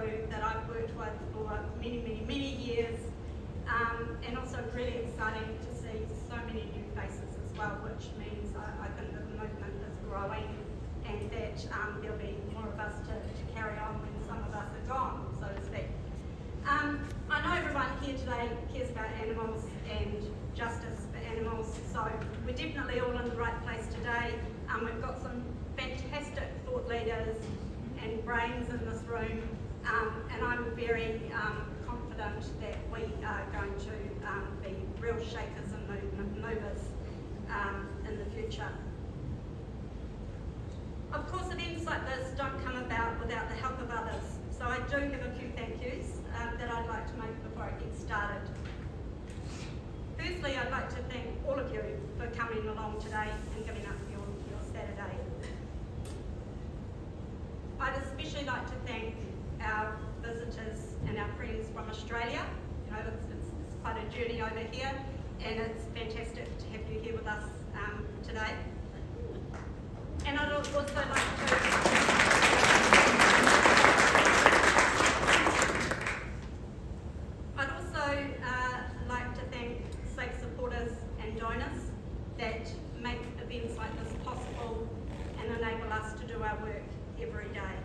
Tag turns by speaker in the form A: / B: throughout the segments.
A: crew that I've worked with for many years, and also really exciting to see so many new faces as well, which means I think that the movement is growing and that there'll be more of us to carry on when some of us are gone, so to speak. I know everyone here today cares about animals and justice for animals, so we're definitely all in the right place today. We've got some fantastic thought leaders and brains in this room, and I'm very confident that we are going to be real shakers and movers in the future. Of course, events like this don't come about without the help of others, so I do have a few thank yous that I'd like to make before I get started. Firstly, I'd like to thank all of you for coming along today and giving up your Saturday. I'd especially like to thank our visitors and our friends from Australia. You know, it's quite a journey over here, and it's fantastic to have you here with us today. And I'd also like to thank stake supporters and donors that make events like this possible and enable us to do our work every day.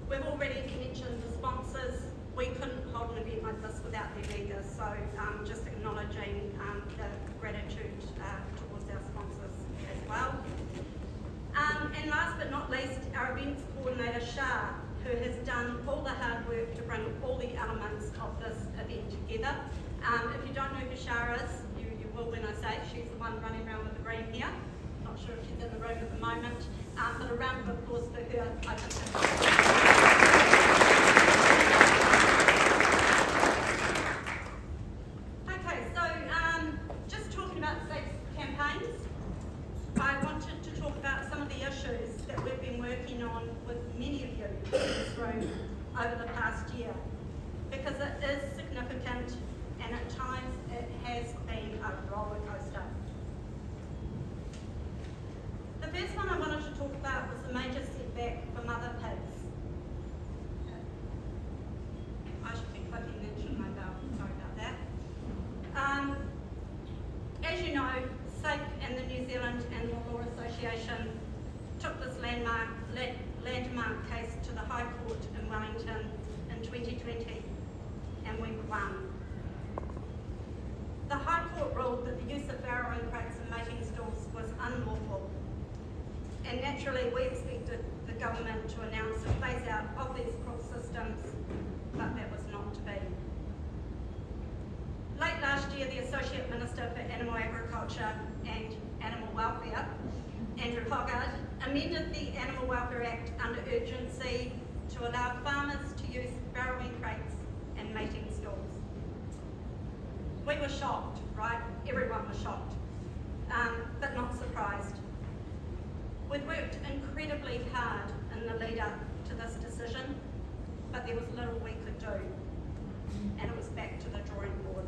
A: We've already mentioned the sponsors. We couldn't hold an event like this without them either, so just acknowledging the gratitude towards our sponsors as well. And last but not least, our events coordinator, Shah, who has done all the hard work to bring all the elements of this event together. If you don't know who Shah is, you will when I say she's the one running around with the green here. Not sure if she's in the room at the moment, but a round of applause for her. I think okay, so just talking about safe campaigns, I wanted to talk about some of the issues that we've been working on with many of you in this room over the past year, because it is significant and at times it has been a roller coaster. The first one I wanted to talk about was the major setback for mother pigs. I should be clicking that, shouldn't I, Belle? Sorry about that. As you know, SAFE and the New Zealand Animal Law Association took this landmark case to the High Court in Wellington in 2020, and we won. The High Court ruled that the use of farrowing crates and mating stools was unlawful, and naturally we expected the government to announce a phase out of these cruel systems, but that was not to be. Late last year, the Associate Minister for Animal Agriculture and Animal Welfare, Andrew Hoggard, amended the Animal Welfare Act under urgency to allow farmers to use farrowing crates and mating stools. We were shocked, right? Everyone was shocked, but not surprised. We'd worked incredibly hard in the lead up to this decision, but there was little we could do, and it was back to the drawing board.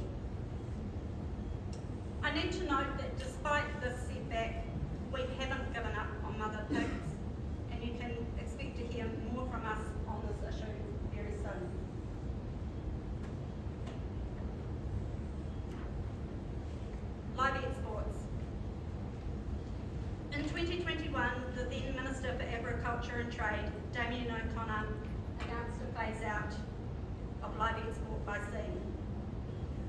A: I need to note that despite this setback, we haven't given up on mother pigs, and you can expect to hear more from us on this issue very soon. Live exports. In 2021, the then Minister for Agriculture and Trade, Damien O'Connor, announced a phase out of live export by sea.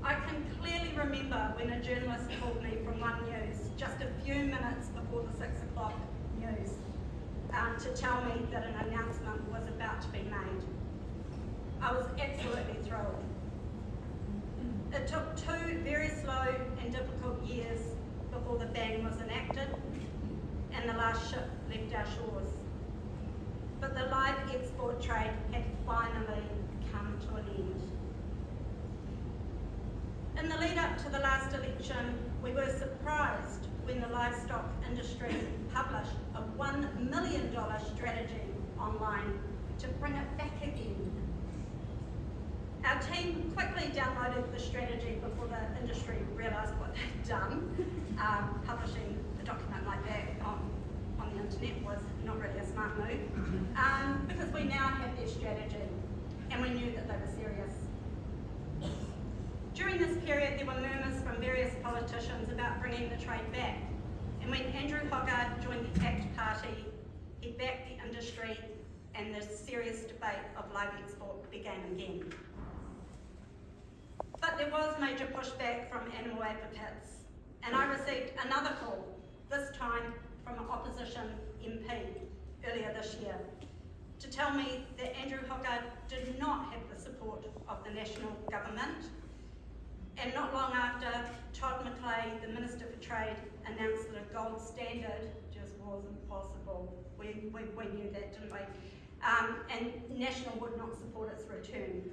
A: I can clearly remember when a journalist called me from One News just a few minutes before the 6 o'clock news to tell me that an announcement was about to be made. I was absolutely thrilled. It took 2 very slow and difficult years before the ban was enacted and the last ship left our shores. But the live export trade had finally come to an end. In the lead up to the last election, we were surprised when the livestock industry published a $1 million strategy online to bring it back again. Our team quickly downloaded the strategy before the industry realised what they'd done. Publishing document like that on the internet was not really a smart move, because we now have their strategy, and we knew that they were serious. During this period, there were murmurs from various politicians about bringing the trade back, and when Andrew Hogarth joined the ACT Party, he backed the industry, and the serious debate of live export began again. But there was major pushback from animal advocates, and I received another call, this time from an opposition MP earlier this year, to tell me that Andrew Hogarth did not have the support of the national government. And not long after, Todd McClay, the Minister for Trade, announced that a gold standard just wasn't possible. We knew that, didn't we? And National would not support its return.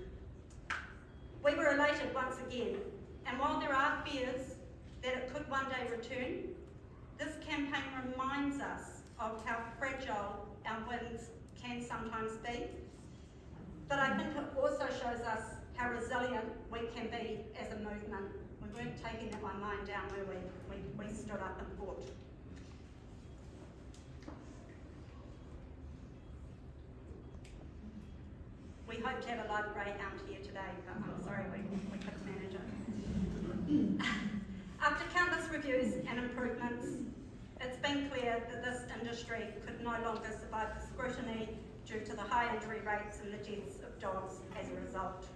A: We were elated once again, and while there are fears that it could one day return, this campaign reminds us of how fragile our winds can sometimes be. But I think it also shows us how resilient we can be as a movement. We weren't taking that one lying down, were we? We stood up and fought. We hope to have a live greyhound here today, but I'm sorry we couldn't manage it. After countless reviews and improvements, it's been clear that this industry could no longer survive the scrutiny due to the high injury rates and the deaths of dogs as a result.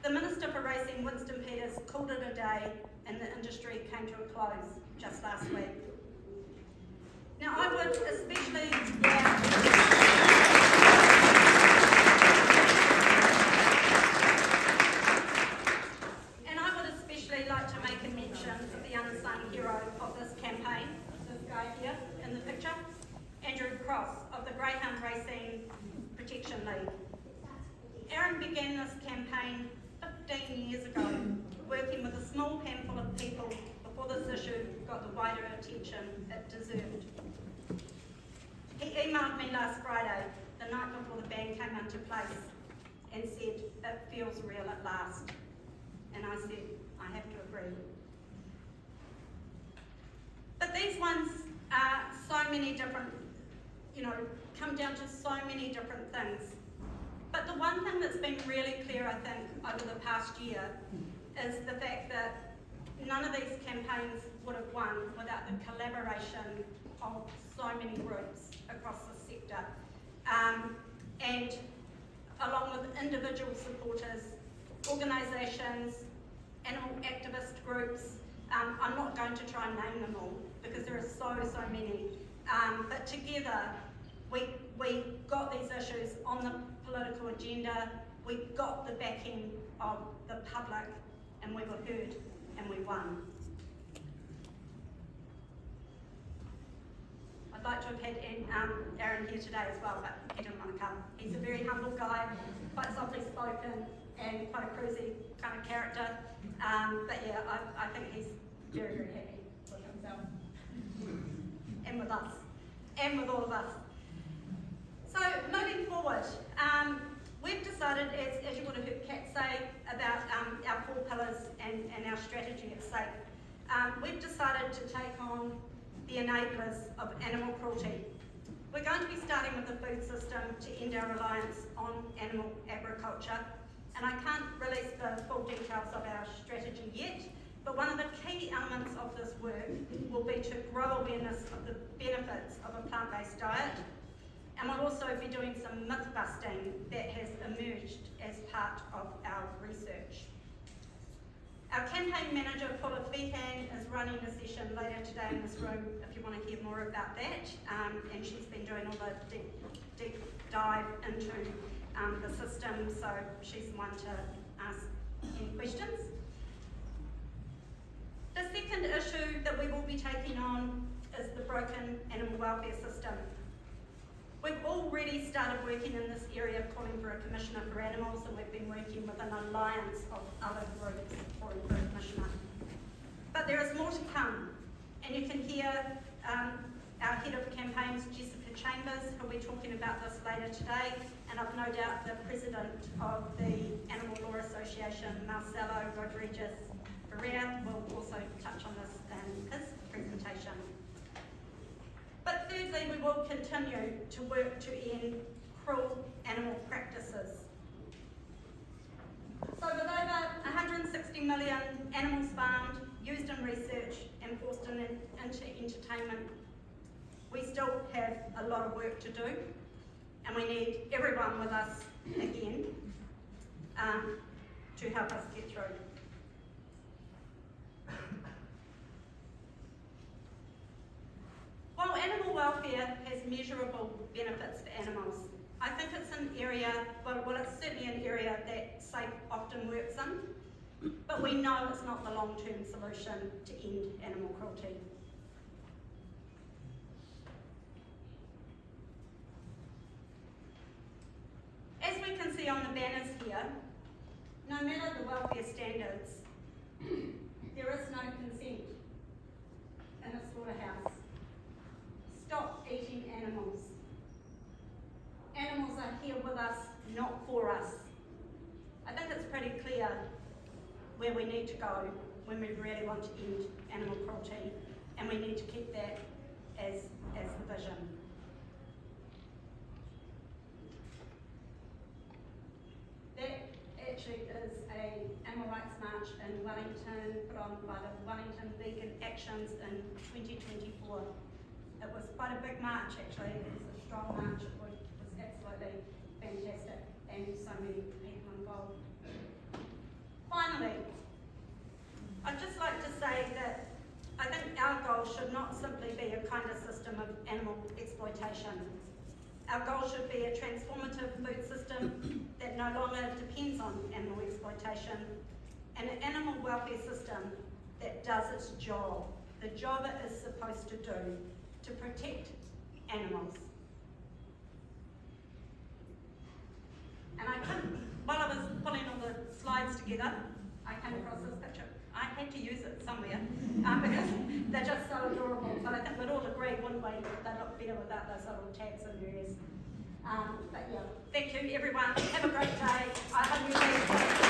A: The Minister for Racing, Winston Peters, called it a day, and the industry came to a close just last week. Now I would especially, like to make a mention of the unsung hero of this campaign, this guy here in the picture, Andrew Cross of the Greyhound Racing Protection League. Aaron began this campaign 15 years ago, working with a small handful of people before this issue got the wider attention it deserved. He emailed me last Friday, the night before the ban came into place, and said, "It feels real at last." And I said, I have to agree. But these ones are so many different, come down to so many different things. But the one thing that's been really clear, I think, over the past year is the fact that none of these campaigns would have won without the collaboration of so many groups across the sector. And along with individual supporters, organisations, animal activist groups. I'm not going to try and name them all because there are so many. But together, we got these issues on the political agenda, we got the backing of the public, and we were heard, and we won. I'd like to have had Aaron here today as well, but he didn't want to come. He's a very humble guy, quite softly spoken, and quite a cruisy kind of character. But yeah, I think he's very happy with himself. And with us. And with all of us. So, moving forward, we've decided, as you would have heard Kat say, about our 4 pillars and our strategy at stake, we've decided to take on the enablers of animal cruelty. We're going to be starting with the food system to end our reliance on animal agriculture. And I can't release the full details of our strategy yet, but one of the key elements of this work will be to grow awareness of the benefits of a plant-based diet, and we'll also be doing some myth busting that has emerged as part of our research. Our campaign manager, Paula Feehan, is running a session later today in this room if you want to hear more about that, and she's been doing all the deep dive into the system, so she's the one to ask any questions. The second issue that we will be taking on is the broken animal welfare system. We've already started working in this area, calling for a Commissioner for Animals, and we've been working with an alliance of other groups for a Commissioner. But there is more to come, and you can hear our Head of Campaigns, Jessica Chambers, who'll be talking about this later today, and I've no doubt the President of the Animal Law Association, Marcelo Rodriguez Ferrer, will also touch on this in his presentation. But thirdly, we will continue to work to end cruel animal practices. So with over 160 million animals farmed, used in research and forced into entertainment, we still have a lot of work to do, and we need everyone with us again to help us get through. While animal welfare has measurable benefits for animals, I think it's an area, well it's certainly an area that SAFE often works in, but we know it's not the long-term solution to end animal cruelty. As we can see on the banners here, no matter the welfare standards, there is no consent in a slaughterhouse. Stop eating animals. Animals are here with us, not for us. I think it's pretty clear where we need to go when we really want to end animal cruelty, and we need to keep that as the vision. That actually is an animal rights march in Wellington, put on by the Wellington Vegan Actions in 2024. It was quite a big march actually, it was a strong march, it was absolutely fantastic, and so many people involved. Finally, I'd just like to say that I think our goal should not simply be a kinder system of animal exploitation. Our goal should be a transformative food system that no longer depends on animal exploitation, and an animal welfare system that does its job, the job it is supposed to do, to protect animals. And while I was putting all the slides together, I came across this picture. I had to use it somewhere because they're just so adorable. But I think we'd all agree, wouldn't we, that they look better without those little tags in their ears. But yeah, thank you everyone. Have a great day. I hope you